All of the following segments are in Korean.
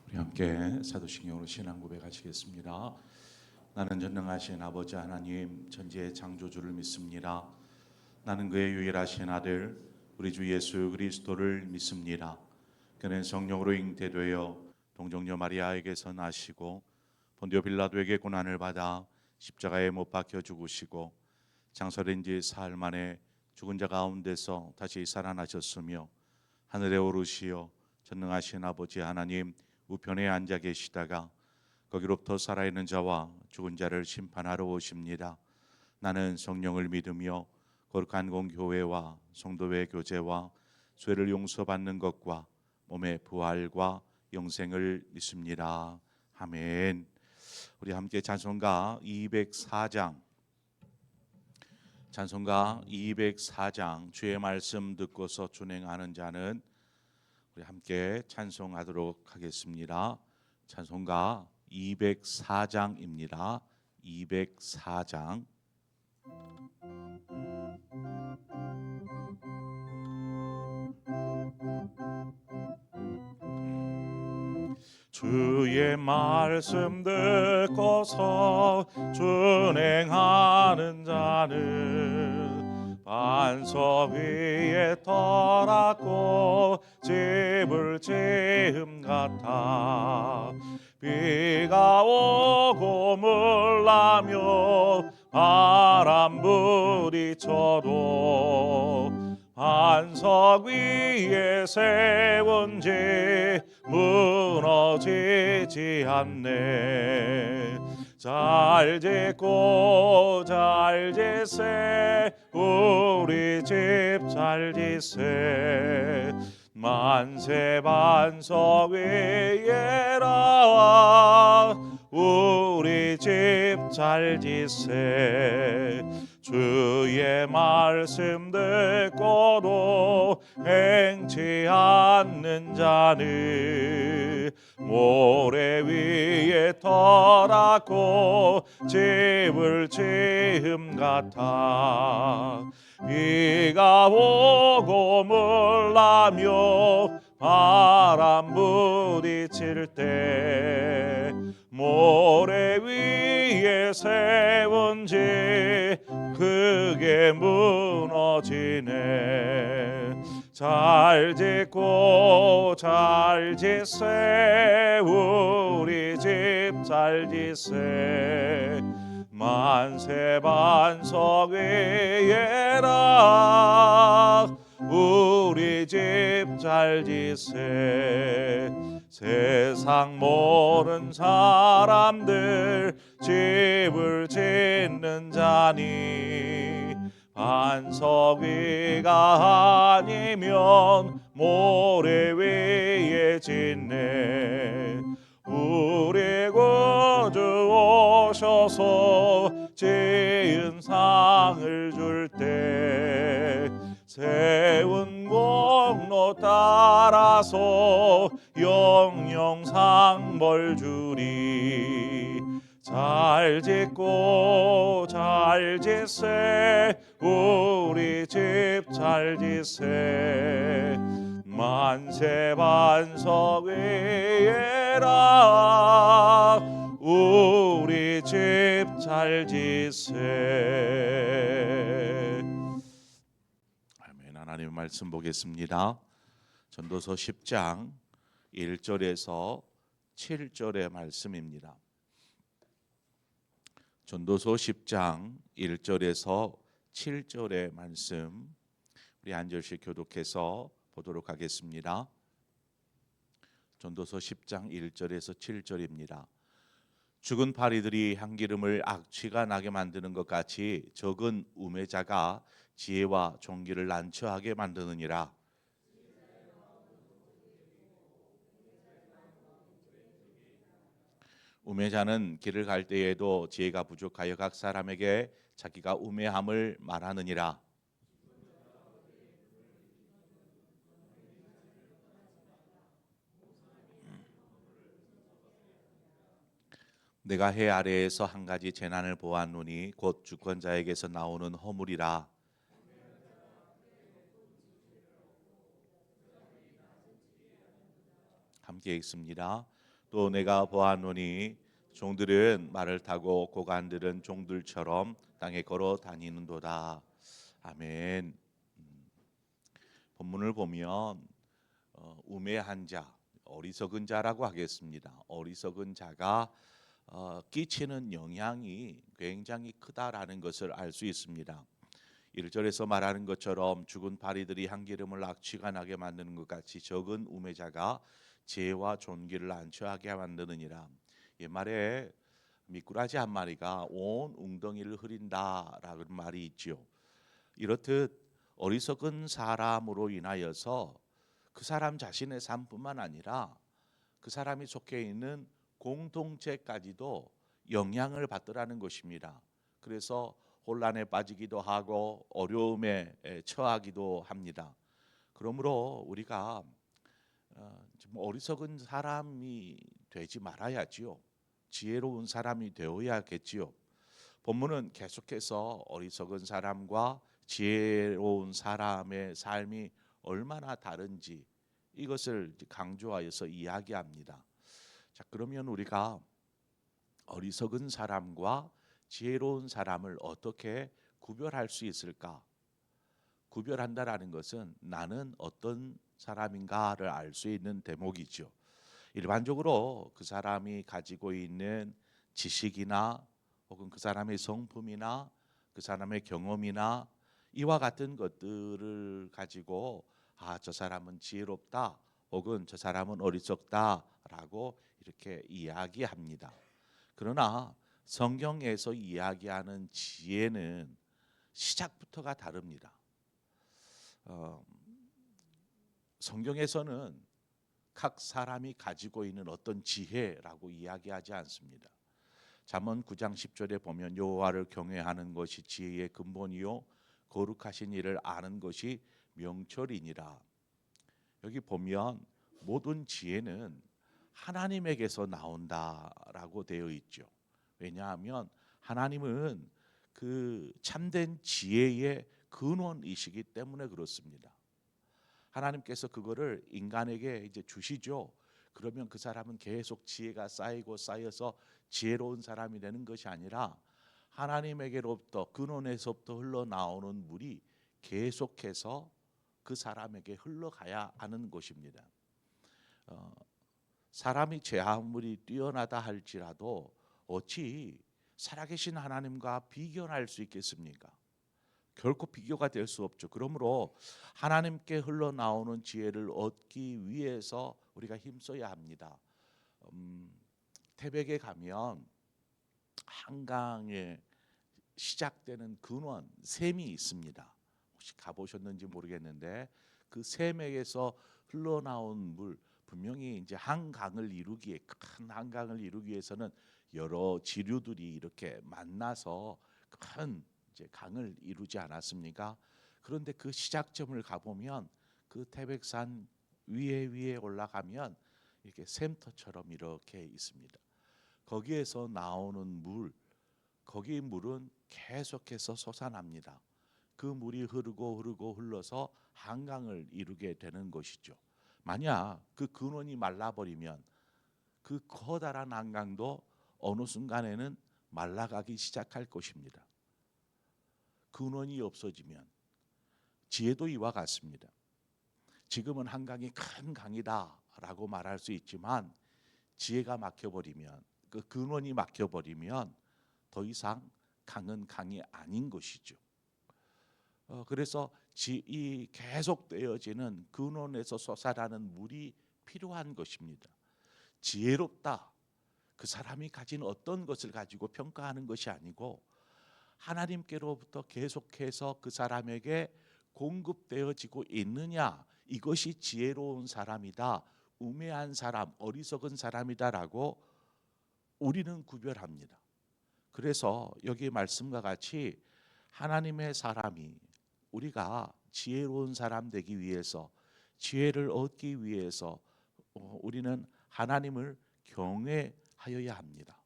우리 함께 사도신경으로 신앙 고백하시겠습니다. 나는 전능하신 아버지 하나님 천지의 창조주를 믿습니다. 나는 그의 유일하신 아들 우리 주 예수 그리스도를 믿습니다. 그는 성령으로 잉태되어 동정녀 마리아에게서 나시고 본디오 빌라도에게 고난을 받아 십자가에 못 박혀 죽으시고 장사된 지 사흘 만에 죽은 자 가운데서 다시 살아나셨으며 하늘에 오르시어 전능하신 아버지 하나님 우편에 앉아 계시다가 거기로부터 살아있는 자와 죽은 자를 심판하러 오십니다. 나는 성령을 믿으며 거룩한 공교회와 성도의 교제와 죄를 용서받는 것과 몸의 부활과 영생을 믿습니다. 아멘. 우리 함께 찬송가 204장 주의 말씀 듣고서 준행하는 자는 우리 함께 찬송하도록 하겠습니다. 찬송가 204장입니다. 204장. 주의 말씀 듣고서 준행하는 자는 반석 위에 터놨고 집을 지음 같아 비가 오고 물나며 바람 부딪혀도 반석 위에 세운 지 무너지지 않네. 잘 짓고 잘 짓세 우리 집 잘 짓세 만세 반석 위에라 우리 집 잘 짓세 주의 말씀 듣고도 행치 않는 자는 모래 위에 터놨고 집을 지음 같아 비가 오고 물나며 바람 부딪힐 때 모래 위에 세운 집 크게 무너지네. 잘 짓고 잘 짓세 우리 집 잘 짓세 만세 반석 위에라 우리 집 잘 짓세 세상 모든 사람들 집을 짓는 자니 반석 위가 아니면 모래 위에 짓네. 우리 구주 오셔서 지은 상을 줄 때 세운 공로 따라서 영영 상벌 주리. 잘 짓고 잘 짓세 우리 집 잘 짓세 만세 반석 위에라 우리 집 잘 짓세. 아멘. 하나님의 말씀 보겠습니다. 전도서 10장 1절에서 7절의 말씀입니다. 전도서 10장 1절에서 7절의 말씀 우리 한 절씩 교독해서 보도록 하겠습니다. 전도서 10장 1절에서 7절입니다. 죽은 파리들이 향기름을 악취가 나게 만드는 것 같이 적은 우매자가 지혜와 종기를 난처하게 만드느니라. 우매자는 길을 갈 때에도 지혜가 부족하여 각 사람에게 자기가 우매함을 말하느니라. 내가 해 아래에서 한 가지 재난을 보았노니 곧 주권자에게서 나오는 허물이라. 함께 읽습니다. 또 내가 보았노니 종들은 말을 타고 고관들은 종들처럼 땅에 걸어 다니는도다. 아멘. 본문을 보면 우매한 자, 어리석은 자라고 하겠습니다. 어리석은 자가 끼치는 영향이 굉장히 크다라는 것을 알 수 있습니다. 1절에서 말하는 것처럼 죽은 파리들이 향기름을 악취가 나게 만드는 것 같이 적은 우매자가 죄와 존귀를 안취하게 만드느니라. 옛말에 미꾸라지 한 마리가 온 웅덩이를 흐린다라는 말이 있지요. 이렇듯 어리석은 사람으로 인하여서 그 사람 자신의 삶뿐만 아니라 그 사람이 속해 있는 공동체까지도 영향을 받더라는 것입니다. 그래서 혼란에 빠지기도 하고 어려움에 처하기도 합니다. 그러므로 우리가 좀 어리석은 사람이 되지 말아야지요. 지혜로운 사람이 되어야겠지요. 본문은 계속해서 어리석은 사람과 지혜로운 사람의 삶이 얼마나 다른지 이것을 강조하여서 이야기합니다. 자, 그러면 우리가 어리석은 사람과 지혜로운 사람을 어떻게 구별할 수 있을까? 구별한다라는 것은 나는 어떤 사람인가를 알 수 있는 대목이죠. 일반적으로 그 사람이 가지고 있는 지식이나 혹은 그 사람의 성품이나 그 사람의 경험이나 이와 같은 것들을 가지고 저 사람은 지혜롭다 혹은 저 사람은 어리석다라고 이렇게 이야기합니다. 그러나 성경에서 이야기하는 지혜는 시작부터가 다릅니다. 성경에서는 각 사람이 가지고 있는 어떤 지혜라고 이야기하지 않습니다. 잠언 9장 10절에 보면 여호와를 경외하는 것이 지혜의 근본이요 거룩하신 이를 아는 것이 명철이니라. 여기 보면 모든 지혜는 하나님에게서 나온다라고 되어 있죠. 왜냐하면 하나님은 그 참된 지혜의 근원이시기 때문에 그렇습니다. 하나님께서 그거를 인간에게 이제 주시죠. 그러면 그 사람은 계속 지혜가 쌓이고 쌓여서 지혜로운 사람이 되는 것이 아니라 하나님에게로부터 근원에서부터 흘러나오는 물이 계속해서 그 사람에게 흘러가야 하는 것입니다. 사람이 제한물이 뛰어나다 할지라도 어찌 살아계신 하나님과 비교할 수 있겠습니까? 결코 비교가 될 수 없죠. 그러므로 하나님께 흘러나오는 지혜를 얻기 위해서 우리가 힘써야 합니다. 태백에 가면 한강에 시작되는 근원 샘이 있습니다. 혹시 가보셨는지 모르겠는데 그 샘에서 흘러나온 물 분명히 이제 한강을 이루기에 큰 한강을 이루기 위해서는 여러 지류들이 이렇게 만나서 큰 이제 강을 이루지 않았습니까? 그런데 그 시작점을 가보면 그 태백산 위에 올라가면 이렇게 샘터처럼 이렇게 있습니다. 거기에서 나오는 물, 거기 물은 계속해서 솟아납니다. 그 물이 흐르고 흘러서 한강을 이루게 되는 것이죠. 만약 그 근원이 말라버리면 그 커다란 한강도 어느 순간에는 말라가기 시작할 것입니다. 근원이 없어지면 지혜도 이와 같습니다. 지금은 한강이 큰 강이다라고 말할 수 있지만 지혜가 막혀버리면 그 근원이 막혀버리면 더 이상 강은 강이 아닌 것이죠. 그래서 이 계속되어지는 근원에서 솟아나는 물이 필요한 것입니다. 지혜롭다. 그 사람이 가진 어떤 것을 가지고 평가하는 것이 아니고 하나님께로부터 계속해서 그 사람에게 공급되어지고 있느냐, 이것이 지혜로운 사람이다, 우매한 사람, 어리석은 사람이다라고 우리는 구별합니다. 그래서 여기 말씀과 같이 하나님의 사람이 우리가 지혜로운 사람 되기 위해서 지혜를 얻기 위해서 우리는 하나님을 경외하여야 합니다.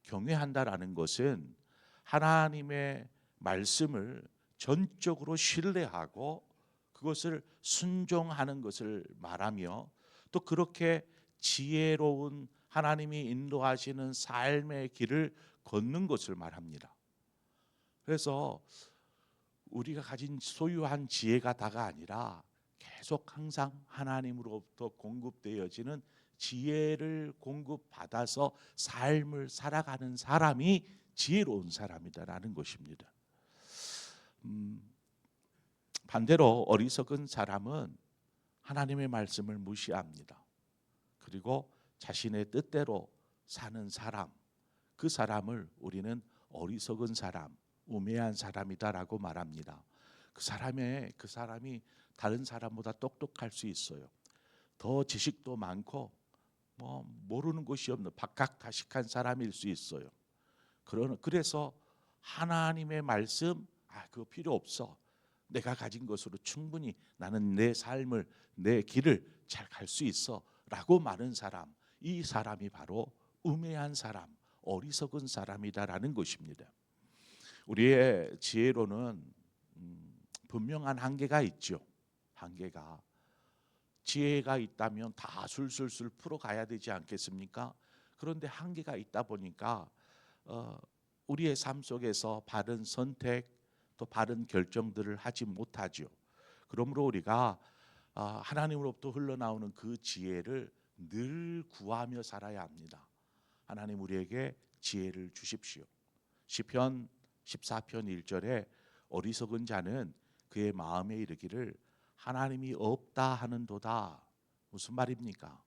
경외한다라는 것은 하나님의 말씀을 전적으로 신뢰하고 그것을 순종하는 것을 말하며 또 그렇게 지혜로운 하나님이 인도하시는 삶의 길을 걷는 것을 말합니다. 그래서 우리가 가진 소유한 지혜가 다가 아니라 계속 항상 하나님으로부터 공급되어지는 지혜를 공급받아서 삶을 살아가는 사람이 지혜로운 사람이다라는 것입니다. 반대로 어리석은 사람은 하나님의 말씀을 무시합니다. 그리고 자신의 뜻대로 사는 사람, 그 사람을 우리는 어리석은 사람, 우매한 사람이다라고 말합니다. 그 사람이 다른 사람보다 똑똑할 수 있어요. 더 지식도 많고 모르는 것이 없는 박학다식한 사람일 수 있어요. 그래서 하나님의 말씀 그거 필요 없어. 내가 가진 것으로 충분히 나는 내 삶을 내 길을 잘 갈 수 있어 라고 말하는 사람, 이 사람이 바로 우매한 사람, 어리석은 사람이다라는 것입니다. 우리의 지혜로는 분명한 한계가 있죠. 지혜가 있다면 다 술술술 풀어가야 되지 않겠습니까? 그런데 한계가 있다 보니까 우리의 삶 속에서 바른 선택 또 바른 결정들을 하지 못하죠. 그러므로 우리가 하나님으로부터 흘러나오는 그 지혜를 늘 구하며 살아야 합니다. 하나님 우리에게 지혜를 주십시오. 시편 14편 1절에 어리석은 자는 그의 마음에 이르기를 하나님이 없다 하는도다. 무슨 말입니까?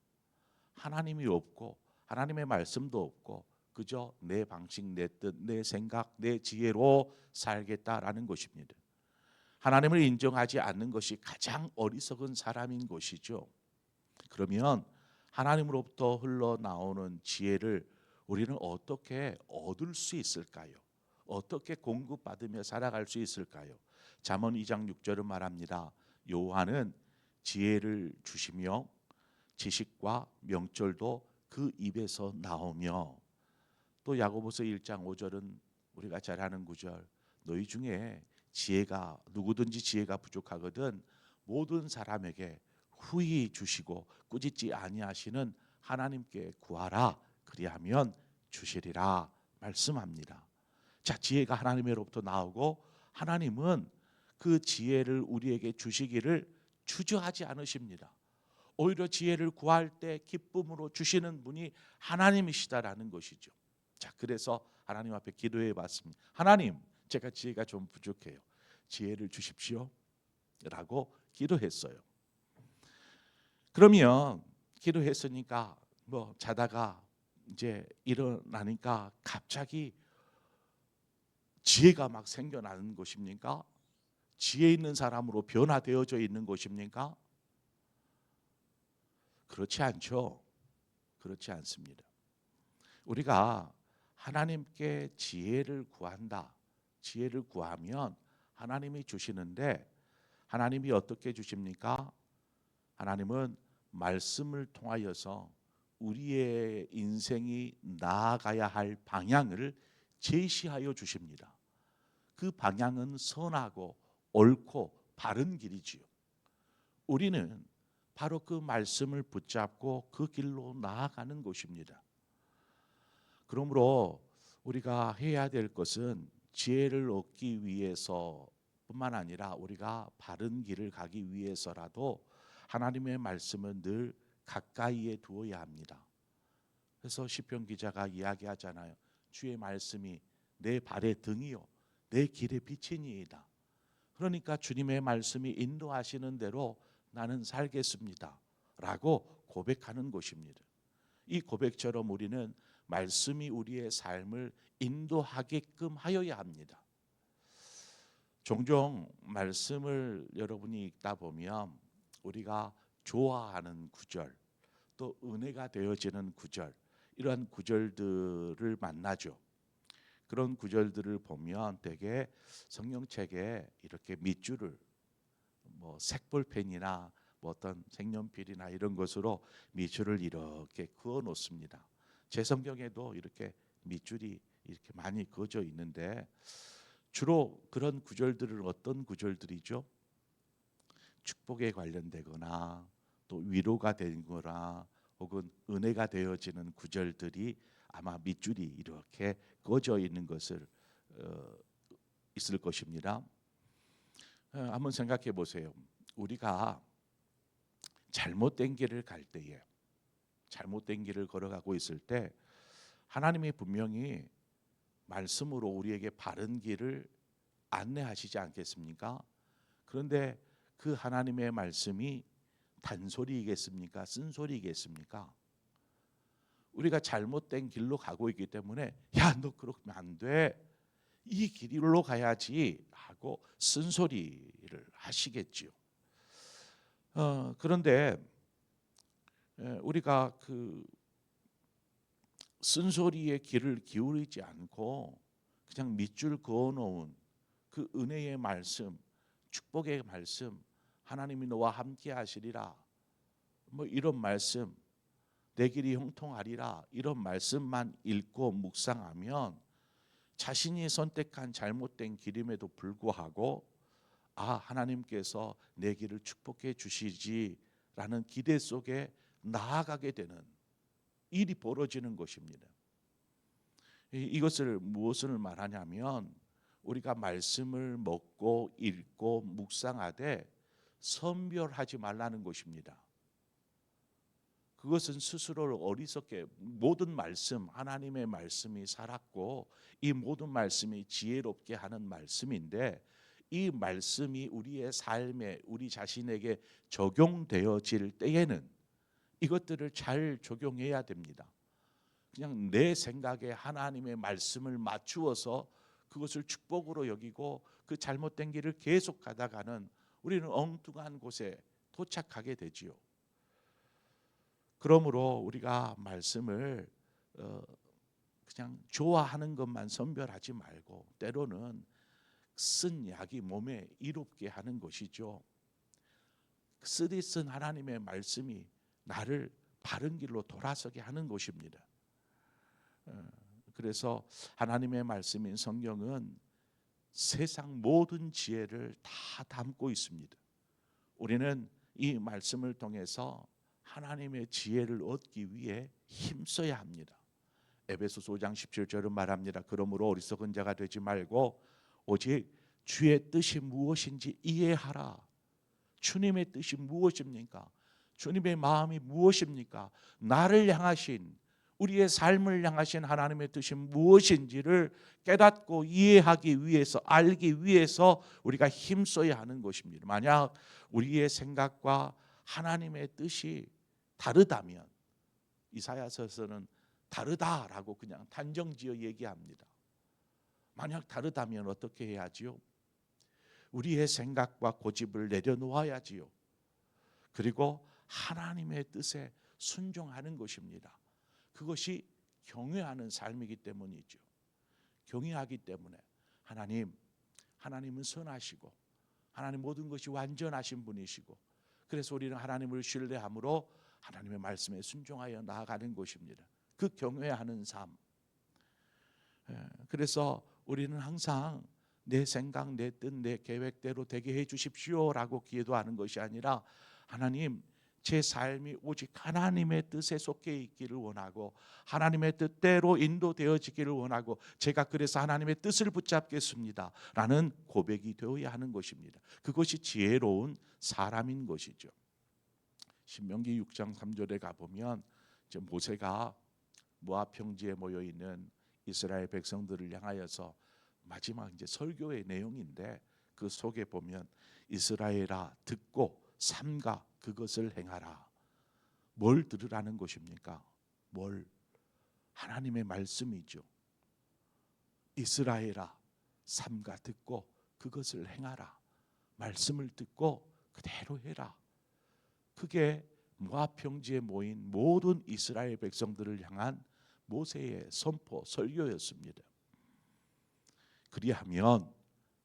하나님이 없고 하나님의 말씀도 없고 그저 내 방식, 내 뜻, 내 생각, 내 지혜로 살겠다라는 것입니다. 하나님을 인정하지 않는 것이 가장 어리석은 사람인 것이죠. 그러면 하나님으로부터 흘러나오는 지혜를 우리는 어떻게 얻을 수 있을까요? 어떻게 공급받으며 살아갈 수 있을까요? 잠언 2장 6절은 말합니다. 여호와는 지혜를 주시며 지식과 명철도 그 입에서 나오며, 또 야고보서 1장 5절은 우리가 잘 아는 구절, 너희 중에 누구든지 지혜가 부족하거든 모든 사람에게 후히 주시고 꾸짖지 아니하시는 하나님께 구하라 그리하면 주시리라 말씀합니다. 자, 지혜가 하나님으로부터 나오고 하나님은 그 지혜를 우리에게 주시기를 주저하지 않으십니다. 오히려 지혜를 구할 때 기쁨으로 주시는 분이 하나님이시다라는 것이죠. 자, 그래서 하나님 앞에 기도해 봤습니다. 하나님, 제가 지혜가 좀 부족해요. 지혜를 주십시오 라고 기도했어요. 그러면 기도했으니까 자다가 이제 일어나니까 갑자기 지혜가 막 생겨나는 것입니까? 지혜 있는 사람으로 변화되어져 있는 것입니까? 그렇지 않죠. 그렇지 않습니다. 우리가 하나님께 지혜를 구한다. 지혜를 구하면 하나님이 주시는데, 하나님이 어떻게 주십니까? 하나님은 말씀을 통하여서 우리의 인생이 나아가야 할 방향을 제시하여 주십니다. 그 방향은 선하고 옳고 바른 길이지요. 우리는 바로 그 말씀을 붙잡고 그 길로 나아가는 것입니다. 그러므로 우리가 해야 될 것은 지혜를 얻기 위해서뿐만 아니라 우리가 바른 길을 가기 위해서라도 하나님의 말씀을 늘 가까이에 두어야 합니다. 그래서 시편 기자가 이야기하잖아요. 주의 말씀이 내 발의 등이요 내 길의 빛이니이다. 그러니까 주님의 말씀이 인도하시는 대로 나는 살겠습니다 라고 고백하는 것입니다. 이 고백처럼 우리는 말씀이 우리의 삶을 인도하게끔 하여야 합니다. 종종 말씀을 여러분이 읽다 보면 우리가 좋아하는 구절, 또 은혜가 되어지는 구절, 이러한 구절들을 만나죠. 그런 구절들을 보면 대개 성경책에 이렇게 밑줄을 색볼펜이나 어떤 색연필이나 이런 것으로 밑줄을 이렇게 그어 놓습니다. 제 성경에도 이렇게 밑줄이 이렇게 많이 그어져 있는데, 주로 그런 구절들은 어떤 구절들이죠? 축복에 관련되거나 또 위로가 되거나 혹은 은혜가 되어지는 구절들이 아마 밑줄이 이렇게 꺼져 있는 것을 있을 것입니다. 한번 생각해 보세요. 우리가 잘못된 길을 갈 때에, 잘못된 길을 걸어가고 있을 때 하나님이 분명히 말씀으로 우리에게 바른 길을 안내하시지 않겠습니까? 그런데 그 하나님의 말씀이 단소리이겠습니까? 쓴소리이겠습니까? 우리가 잘못된 길로 가고 있기 때문에 야, 너 그러면 안 돼. 이 길로 가야지 하고 쓴소리를 하시겠지요. 그런데 우리가 그 쓴소리의 귀를 기울이지 않고 그냥 밑줄 그어놓은 그 은혜의 말씀, 축복의 말씀, 하나님이 너와 함께 하시리라, 뭐 이런 말씀, 내 길이 형통하리라, 이런 말씀만 읽고 묵상하면 자신이 선택한 잘못된 길임에도 불구하고 하나님께서 내 길을 축복해 주시지라는 기대 속에 나아가게 되는 일이 벌어지는 것입니다. 이것을 무엇을 말하냐면 우리가 말씀을 먹고 읽고 묵상하되 선별하지 말라는 것입니다. 그것은 스스로를 어리석게, 모든 말씀, 하나님의 말씀이 살았고 이 모든 말씀이 지혜롭게 하는 말씀인데 이 말씀이 우리의 삶에, 우리 자신에게 적용되어질 때에는 이것들을 잘 적용해야 됩니다. 그냥 내 생각에 하나님의 말씀을 맞추어서 그것을 축복으로 여기고 그 잘못된 길을 계속 가다가는 우리는 엉뚱한 곳에 도착하게 되지요. 그러므로 우리가 말씀을 그냥 좋아하는 것만 선별하지 말고 때로는 쓴 약이 몸에 이롭게 하는 것이죠. 쓰디 쓴 하나님의 말씀이 나를 바른 길로 돌아서게 하는 것입니다. 그래서 하나님의 말씀인 성경은 세상 모든 지혜를 다 담고 있습니다. 우리는 이 말씀을 통해서 하나님의 지혜를 얻기 위해 힘써야 합니다. 에베소서 5장 17절은 말합니다. 그러므로 어리석은 자가 되지 말고 오직 주의 뜻이 무엇인지 이해하라. 주님의 뜻이 무엇입니까? 주님의 마음이 무엇입니까? 나를 향하신, 우리의 삶을 향하신 하나님의 뜻이 무엇인지를 깨닫고 이해하기 위해서, 알기 위해서 우리가 힘써야 하는 것입니다. 만약 우리의 생각과 하나님의 뜻이 다르다면, 이사야서에서는 다르다라고 그냥 단정지어 얘기합니다. 만약 다르다면 어떻게 해야지요? 우리의 생각과 고집을 내려놓아야지요. 그리고 하나님의 뜻에 순종하는 것입니다. 그것이 경외하는 삶이기 때문이죠. 경외하기 때문에 하나님은 선하시고 하나님 모든 것이 완전하신 분이시고 그래서 우리는 하나님을 신뢰함으로 하나님의 말씀에 순종하여 나아가는 것입니다. 그 경외하는 삶. 그래서 우리는 항상 내 생각, 내 뜻, 내 계획대로 되게 해 주십시오라고 기도하는 것이 아니라 하나님, 제 삶이 오직 하나님의 뜻에 속해 있기를 원하고 하나님의 뜻대로 인도되어지기를 원하고 제가 그래서 하나님의 뜻을 붙잡겠습니다 라는 고백이 되어야 하는 것입니다. 그것이 지혜로운 사람인 것이죠. 신명기 6장 3절에 가보면 이제 모세가 모압 평지에 모여 있는 이스라엘 백성들을 향하여서 마지막 이제 설교의 내용인데 그 속에 보면 이스라엘아 듣고 삼가 그것을 행하라. 뭘 들으라는 것입니까? 뭘? 하나님의 말씀이죠. 이스라엘아 삼가 듣고 그것을 행하라. 말씀을 듣고 그대로 해라. 그게 모압 평지에 모인 모든 이스라엘 백성들을 향한 모세의 선포, 설교였습니다. 그리하면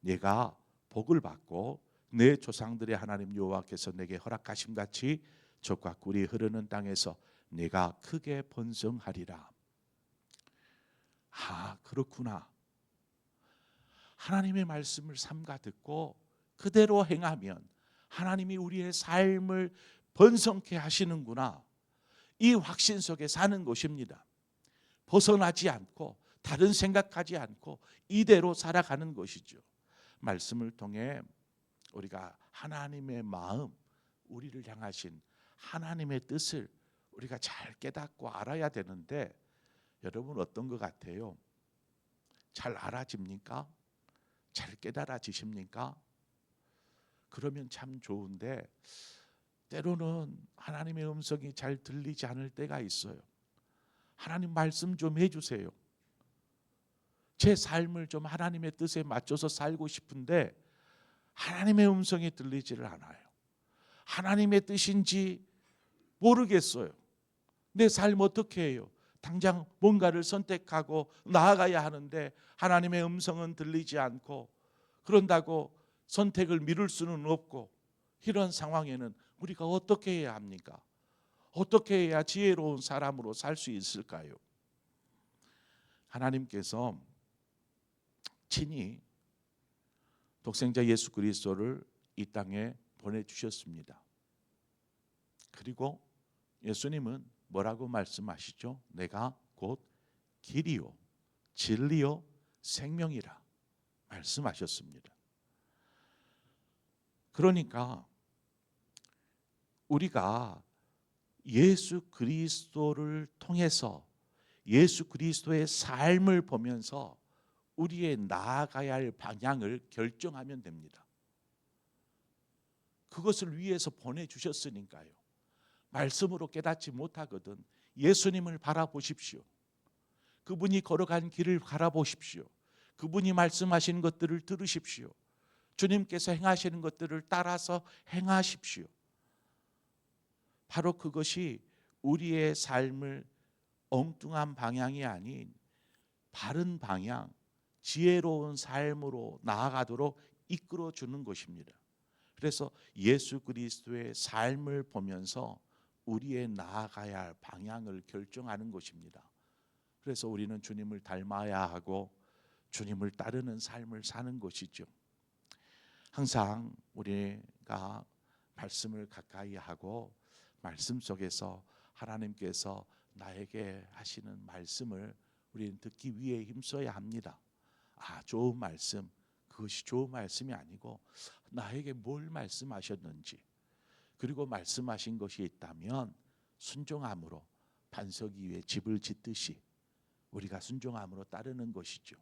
내가 복을 받고 내 조상들의 하나님 여호와께서 내게 허락하심 같이 젖과 꿀이 흐르는 땅에서 내가 크게 번성하리라. 그렇구나. 하나님의 말씀을 삼가 듣고 그대로 행하면 하나님이 우리의 삶을 번성케 하시는구나. 이 확신 속에 사는 것입니다. 벗어나지 않고 다른 생각하지 않고 이대로 살아가는 것이죠. 말씀을 통해 우리가 하나님의 마음, 우리를 향하신 하나님의 뜻을 우리가 잘 깨닫고 알아야 되는데, 여러분 어떤 것 같아요? 잘 알아집니까? 잘 깨달아지십니까? 그러면 참 좋은데, 때로는 하나님의 음성이 잘 들리지 않을 때가 있어요. 하나님 말씀 좀 해주세요. 제 삶을 좀 하나님의 뜻에 맞춰서 살고 싶은데 하나님의 음성이 들리지를 않아요. 하나님의 뜻인지 모르겠어요. 내 삶 어떻게 해요? 당장 뭔가를 선택하고 나아가야 하는데 하나님의 음성은 들리지 않고, 그런다고 선택을 미룰 수는 없고, 이런 상황에는 우리가 어떻게 해야 합니까? 어떻게 해야 지혜로운 사람으로 살 수 있을까요? 하나님께서 친히 독생자 예수 그리스도를 이 땅에 보내주셨습니다. 그리고 예수님은 뭐라고 말씀하시죠? 내가 곧 길이요 진리요 생명이라 말씀하셨습니다. 그러니까 우리가 예수 그리스도를 통해서 예수 그리스도의 삶을 보면서 우리의 나아가야 할 방향을 결정하면 됩니다. 그것을 위해서 보내주셨으니까요. 말씀으로 깨닫지 못하거든 예수님을 바라보십시오. 그분이 걸어간 길을 바라보십시오. 그분이 말씀하시는 것들을 들으십시오. 주님께서 행하시는 것들을 따라서 행하십시오. 바로 그것이 우리의 삶을 엉뚱한 방향이 아닌 바른 방향, 지혜로운 삶으로 나아가도록 이끌어 주는 것입니다. 그래서 예수 그리스도의 삶을 보면서 우리의 나아가야 할 방향을 결정하는 것입니다. 그래서 우리는 주님을 닮아야 하고 주님을 따르는 삶을 사는 것이죠. 항상 우리가 말씀을 가까이 하고 말씀 속에서 하나님께서 나에게 하시는 말씀을 우리는 듣기 위해 힘써야 합니다. 좋은 말씀, 그것이 좋은 말씀이 아니고 나에게 뭘 말씀하셨는지, 그리고 말씀하신 것이 있다면 순종함으로 반석 위에 집을 짓듯이 우리가 순종함으로 따르는 것이죠.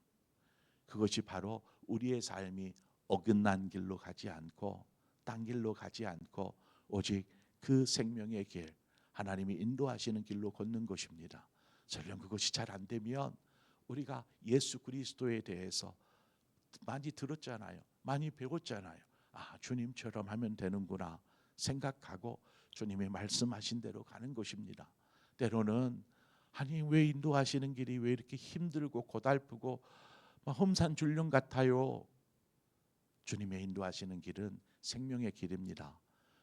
그것이 바로 우리의 삶이 어긋난 길로 가지 않고 딴 길로 가지 않고 오직 그 생명의 길, 하나님이 인도하시는 길로 걷는 것입니다. 설령 그것이 잘 안 되면 우리가 예수 그리스도에 대해서 많이 들었잖아요. 많이 배웠잖아요. 주님처럼 하면 되는구나 생각하고 주님이 말씀하신 대로 가는 것입니다. 때로는 왜 인도하시는 길이 왜 이렇게 힘들고 고달프고 험산줄령 같아요. 주님의 인도하시는 길은 생명의 길입니다.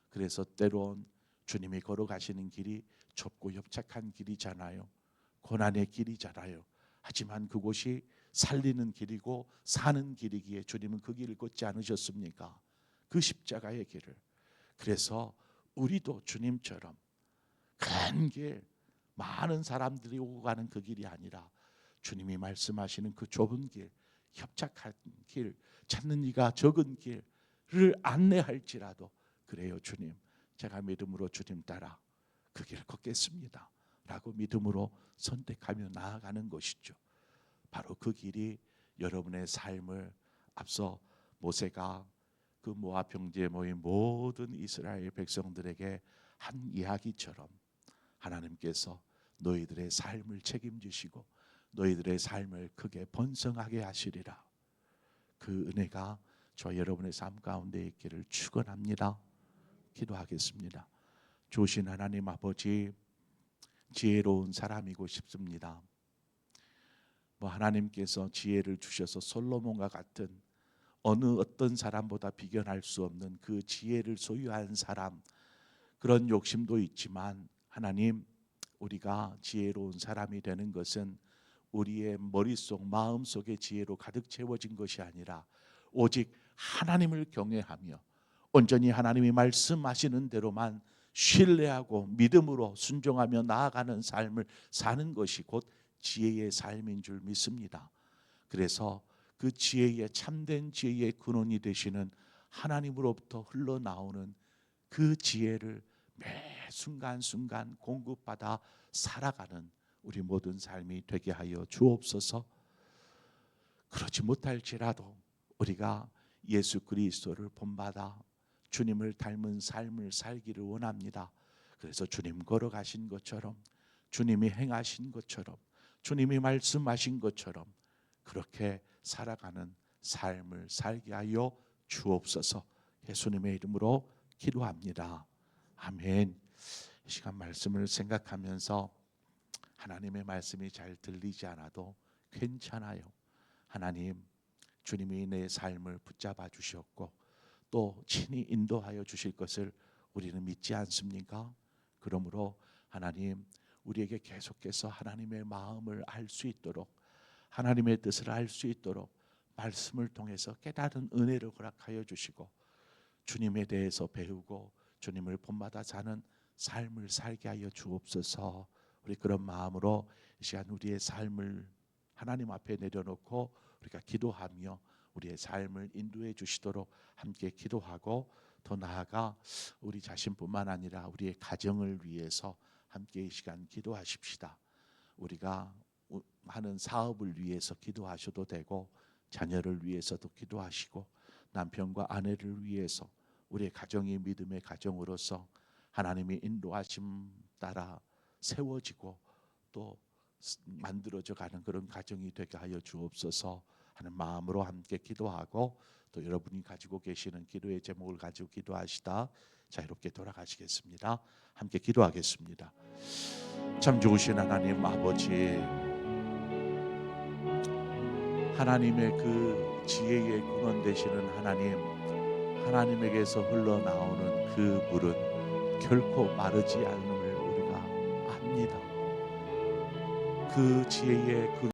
그래서 때론 주님이 걸어가시는 길이 좁고 협착한 길이잖아요. 고난의 길이잖아요. 하지만 그곳이 살리는 길이고 사는 길이기에 주님은 그 길을 걷지 않으셨습니까? 그 십자가의 길을. 그래서 우리도 주님처럼 큰 길, 많은 사람들이 오고 가는 그 길이 아니라 주님이 말씀하시는 그 좁은 길, 협착한 길, 찾는 이가 적은 길을 안내할지라도 그래요 주님, 제가 믿음으로 주님 따라 그 길을 걷겠습니다 라고 믿음으로 선택하며 나아가는 것이죠. 바로 그 길이 여러분의 삶을, 앞서 모세가 그 모압 평지에 모인 모든 이스라엘 백성들에게 한 이야기처럼 하나님께서 너희들의 삶을 책임지시고 너희들의 삶을 크게 번성하게 하시리라. 그 은혜가 저와 여러분의 삶 가운데 있기를 축원합니다. 기도하겠습니다. 좋으신 하나님 아버지, 지혜로운 사람이고 싶습니다. 하나님께서 지혜를 주셔서 솔로몬과 같은 어떤 사람보다 비견할 수 없는 그 지혜를 소유한 사람, 그런 욕심도 있지만 하나님, 우리가 지혜로운 사람이 되는 것은 우리의 머릿속 마음속의 지혜로 가득 채워진 것이 아니라 오직 하나님을 경외하며 온전히 하나님이 말씀하시는 대로만 신뢰하고 믿음으로 순종하며 나아가는 삶을 사는 것이 곧 지혜의 삶인 줄 믿습니다. 그래서 그 지혜의 참된 지혜의 근원이 되시는 하나님으로부터 흘러나오는 그 지혜를 매 순간순간 공급받아 살아가는 우리 모든 삶이 되게 하여 주옵소서. 그렇지 못할지라도 우리가 예수 그리스도를 본받아 주님을 닮은 삶을 살기를 원합니다. 그래서 주님 걸어가신 것처럼, 주님이 행하신 것처럼, 주님이 말씀하신 것처럼 그렇게 살아가는 삶을 살게 하여 주옵소서. 예수님의 이름으로 기도합니다. 아멘. 이 시간 말씀을 생각하면서 하나님의 말씀이 잘 들리지 않아도 괜찮아요. 하나님, 주님이 내 삶을 붙잡아 주셨고 또 친히 인도하여 주실 것을 우리는 믿지 않습니까? 그러므로 하나님, 우리에게 계속해서 하나님의 마음을 알 수 있도록, 하나님의 뜻을 알 수 있도록 말씀을 통해서 깨달은 은혜를 허락하여 주시고 주님에 대해서 배우고 주님을 본받아 사는 삶을 살게 하여 주옵소서. 우리 그런 마음으로 이 시간 우리의 삶을 하나님 앞에 내려놓고 우리가 기도하며 우리의 삶을 인도해 주시도록 함께 기도하고, 더 나아가 우리 자신뿐만 아니라 우리의 가정을 위해서 함께 이 시간 기도하십시다. 우리가 하는 사업을 위해서 기도하셔도 되고, 자녀를 위해서도 기도하시고, 남편과 아내를 위해서 우리의 가정이 믿음의 가정으로서 하나님의 인도하심 따라 세워지고 또 만들어져 가는 그런 가정이 되게 하여 주옵소서 하는 마음으로 함께 기도하고, 또 여러분이 가지고 계시는 기도의 제목을 가지고 기도하시다 자유롭게 돌아가시겠습니다. 함께 기도하겠습니다. 참 좋으신 하나님 아버지, 하나님의 그 지혜의 근원 되시는 하나님, 하나님에게서 흘러나오는 그 물은 결코 마르지 않음을 우리가 압니다. 그 지혜의 근원